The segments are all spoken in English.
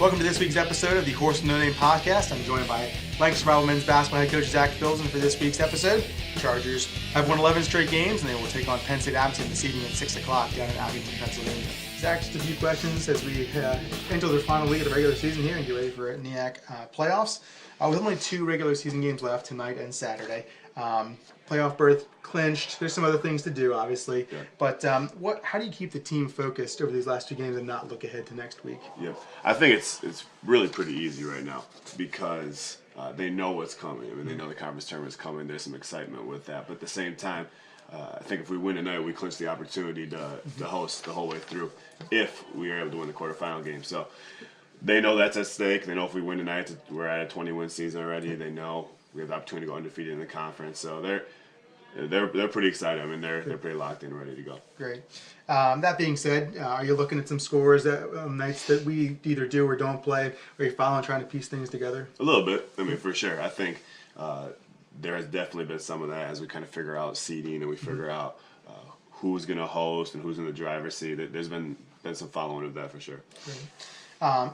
Welcome to this week's episode of the Horse with No Name podcast. I'm joined by Lancaster Bible men's basketball head coach Zach Filzen for this week's episode. The Chargers have won 11 straight games, and they will take on Penn State Abington this evening at 6 o'clock down in Abington, Pennsylvania. Zach, just a few questions as we enter the final week of the regular season here and get ready for NEAC playoffs. With only 2 regular season games left, tonight and Saturday. Playoff berth clinched. There's some other things to do, obviously. Yeah. But how do you keep the team focused over these last 2 games and not look ahead to next week? Yeah, I think it's really pretty easy right now because they know what's coming. I mean, they know the conference tournament is coming. There's some excitement with that. But at the same time, I think if we win tonight, we clinch the opportunity to host the whole way through if we are able to win the quarterfinal game. So they know that's at stake. They know if we win tonight, we're at a 20-win season already. They know we have the opportunity to go undefeated in the conference. So they're pretty excited. I mean, they're pretty locked in, ready to go. Great. That being said, are you looking at some scores that nights that we either do or don't play? Are you following, trying to piece things together? A little bit. I mean, for sure. I think there has definitely been some of that as we kind of figure out seeding and we figure out who's going to host and who's in the driver's seat. There's been some following of that for sure. Great.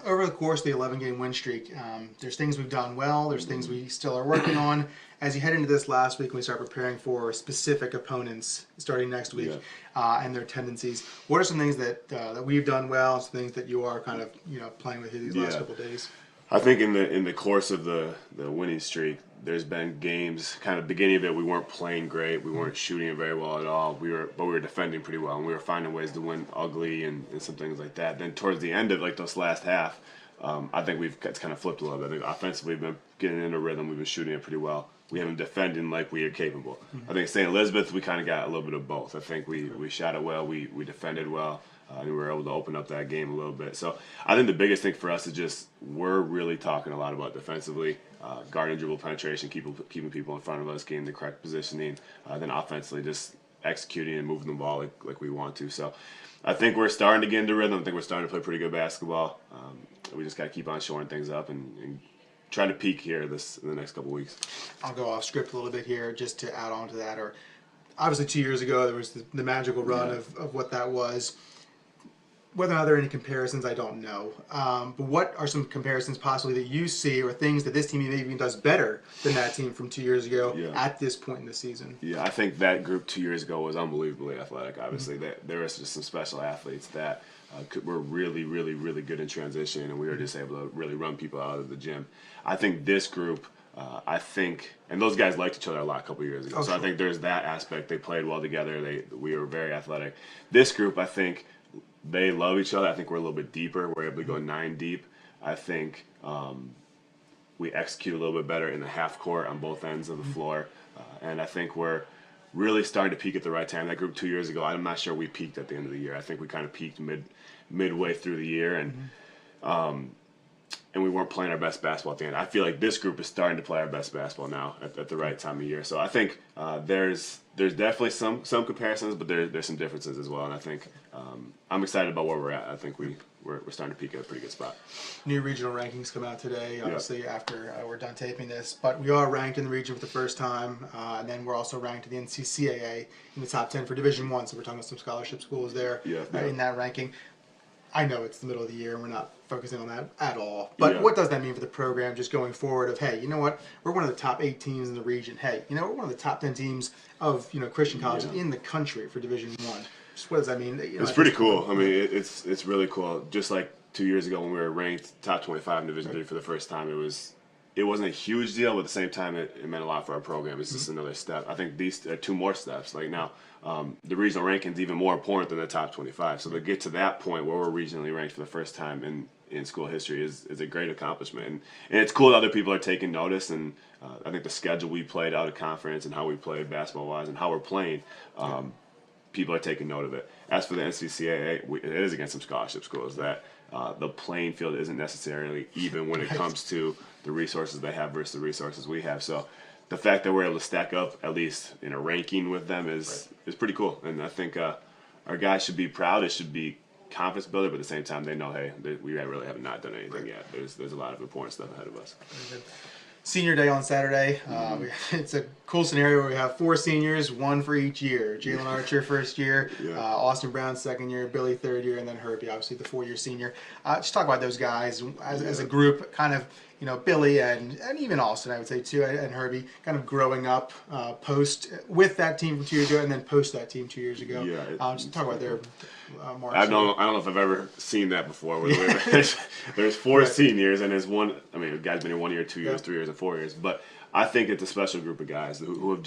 Over the course of the 11-game win streak, there's things we've done well, there's things we still are working on. As you head into this last week, when we start preparing for specific opponents starting next week and their tendencies, what are some things that we've done well, some things that you are kind of playing with here these last couple of days? I think in the course of the winning streak, there's been games, kind of beginning of it, we weren't playing great, we weren't shooting it very well at all, but we were defending pretty well, and we were finding ways to win ugly and some things like that. Then towards the end of this last half, I think it's kind of flipped a little bit. I think offensively we've been getting into rhythm, we've been shooting it pretty well. We haven't defended like we are capable. I think St. Elizabeth, we kind of got a little bit of both. I think we shot it well, we defended well. And we were able to open up that game a little bit. So I think the biggest thing for us is just we're really talking a lot about defensively, guard and dribble penetration, keeping people in front of us, getting the correct positioning, then offensively just executing and moving the ball like we want to. So I think we're starting to get into rhythm. I think we're starting to play pretty good basketball. We just got to keep on shoring things up and trying to peak here in the next couple weeks. I'll go off script a little bit here just to add on to that. Obviously 2 years ago there was the magical run of what that was. Whether or not there are any comparisons, I don't know. But what are some comparisons possibly that you see or things that this team maybe even does better than that team from 2 years ago at this point in the season? Yeah, I think that group 2 years ago was unbelievably athletic, obviously. There was just some special athletes that were really, really, really good in transition, and we were just able to really run people out of the gym. I think this group, and those guys liked each other a lot a couple years ago. I think there's that aspect. They played well together. We were very athletic. This group, I think, they love each other. I think we're a little bit deeper. We're able to go 9 deep. I think we execute a little bit better in the half court on both ends of the floor. And I think we're really starting to peak at the right time. That group 2 years ago, I'm not sure we peaked at the end of the year. I think we kind of peaked midway through the year. And we weren't playing our best basketball at the end. I feel like this group is starting to play our best basketball now at the right time of year. So I think there's definitely some comparisons, but there's some differences as well. And I think I'm excited about where we're at. I think we're starting to peak at a pretty good spot. New regional rankings come out today, obviously, after we're done taping this. But we are ranked in the region for the first time. And then we're also ranked in the NCCAA in the top 10 for Division I. So we're talking about some scholarship schools there in that ranking. I know it's the middle of the year and we're not focusing on that at all. But what does that mean for the program just going forward of, hey, you know what? We're one of the top 8 teams in the region. Hey, we're one of the top 10 teams of, Christian colleges in the country for Division I. Just what does that mean? It's pretty cool. I mean, it's really cool. Just like 2 years ago when we were ranked top 25 in Division III for the first time, it wasn't a huge deal, but at the same time, it meant a lot for our program. It's just another step. I think these are 2 more steps. Like now, the regional ranking is even more important than the top 25. So to get to that point where we're regionally ranked for the first time in school history is a great accomplishment. And it's cool that other people are taking notice. And I think the schedule we played out of conference and how we played basketball-wise and how we're playing, people are taking note of it. As for the NCCAA, it is against some scholarship schools that the playing field isn't necessarily even when it comes to the resources they have versus the resources we have. So the fact that we're able to stack up at least in a ranking with them is pretty cool. And I think our guys should be proud. It should be confidence builder, but at the same time they know, hey, we really have not done anything yet. There's a lot of important stuff ahead of us. Senior Day on Saturday. It's a cool scenario where we have 4 seniors, 1 for each year. Jalen Archer, first year, Austin Brown, second year, Billy, third year, and then Herbie, obviously the 4-year senior. Just talk about those guys as a group, kind of, Billy and even Austin, I would say too, and Herbie, kind of growing up post with that team from 2 years ago, and then post that team 2 years ago. Just talk about their march. I don't know if I've ever seen that before. There's 4 seniors, and there's one. I mean, the guy's been here 1 year, 2 years, 3 years, and 4 years. But I think it's a special group of guys who have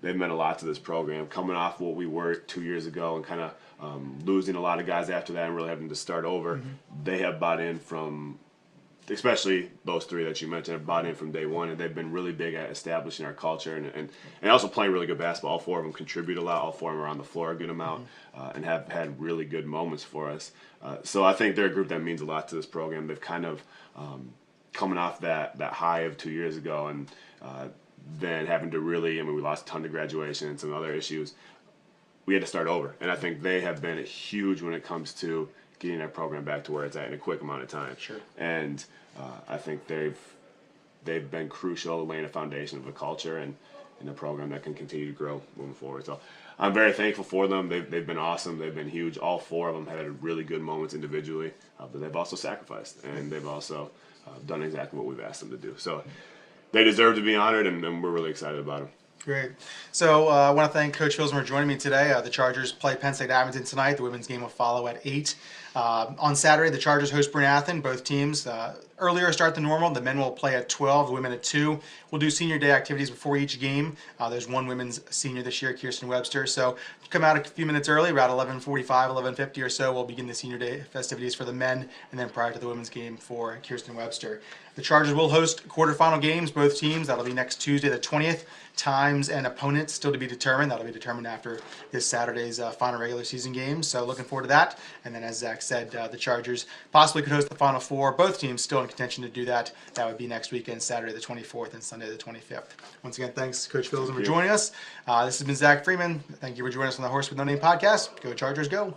they've meant a lot to this program. Coming off what we were 2 years ago, and kind of losing a lot of guys after that, and really having to start over. They have bought in from. Especially those 3 that you mentioned have bought in from day one, and they've been really big at establishing our culture and also playing really good basketball. All 4 of them contribute a lot. All 4 of them are on the floor a good amount and have had really good moments for us. So I think they're a group that means a lot to this program. They've kind of coming off that high of 2 years ago and then having to really, we lost a ton to graduation and some other issues. We had to start over, and I think they have been huge when it comes to getting our program back to where it's at in a quick amount of time. Sure. And I think they've been crucial laying a foundation of a culture and a program that can continue to grow moving forward. So I'm very thankful for them. They've been awesome. They've been huge. All 4 of them had really good moments individually, but they've also sacrificed, and they've also done exactly what we've asked them to do. So they deserve to be honored, and we're really excited about them. Great. So I want to thank Coach Filzen for joining me today. The Chargers play Penn State Abington tonight. The women's game will follow at 8. On Saturday, the Chargers host Bryn Athyn. Both teams earlier start than normal. The men will play at 12, the women at 2. We'll do senior day activities before each game. There's 1 women's senior this year, Kirsten Webster. So come out a few minutes early, about 11:45, 11:50 or so. We'll begin the senior day festivities for the men, and then prior to the women's game for Kirsten Webster. The Chargers will host quarterfinal games, both teams. That'll be next Tuesday, the 20th. Times and opponents still to be determined. That'll be determined after this Saturday's final regular season game. So looking forward to that. And then, as Zach said, the Chargers possibly could host the Final Four. Both teams still in contention to do that. That would be next weekend, Saturday the 24th and Sunday the 25th. Once again, thanks, Coach Filzen, for joining us. This has been Zach Freeman. Thank you for joining us on the Horse with No Name podcast. Go Chargers, go.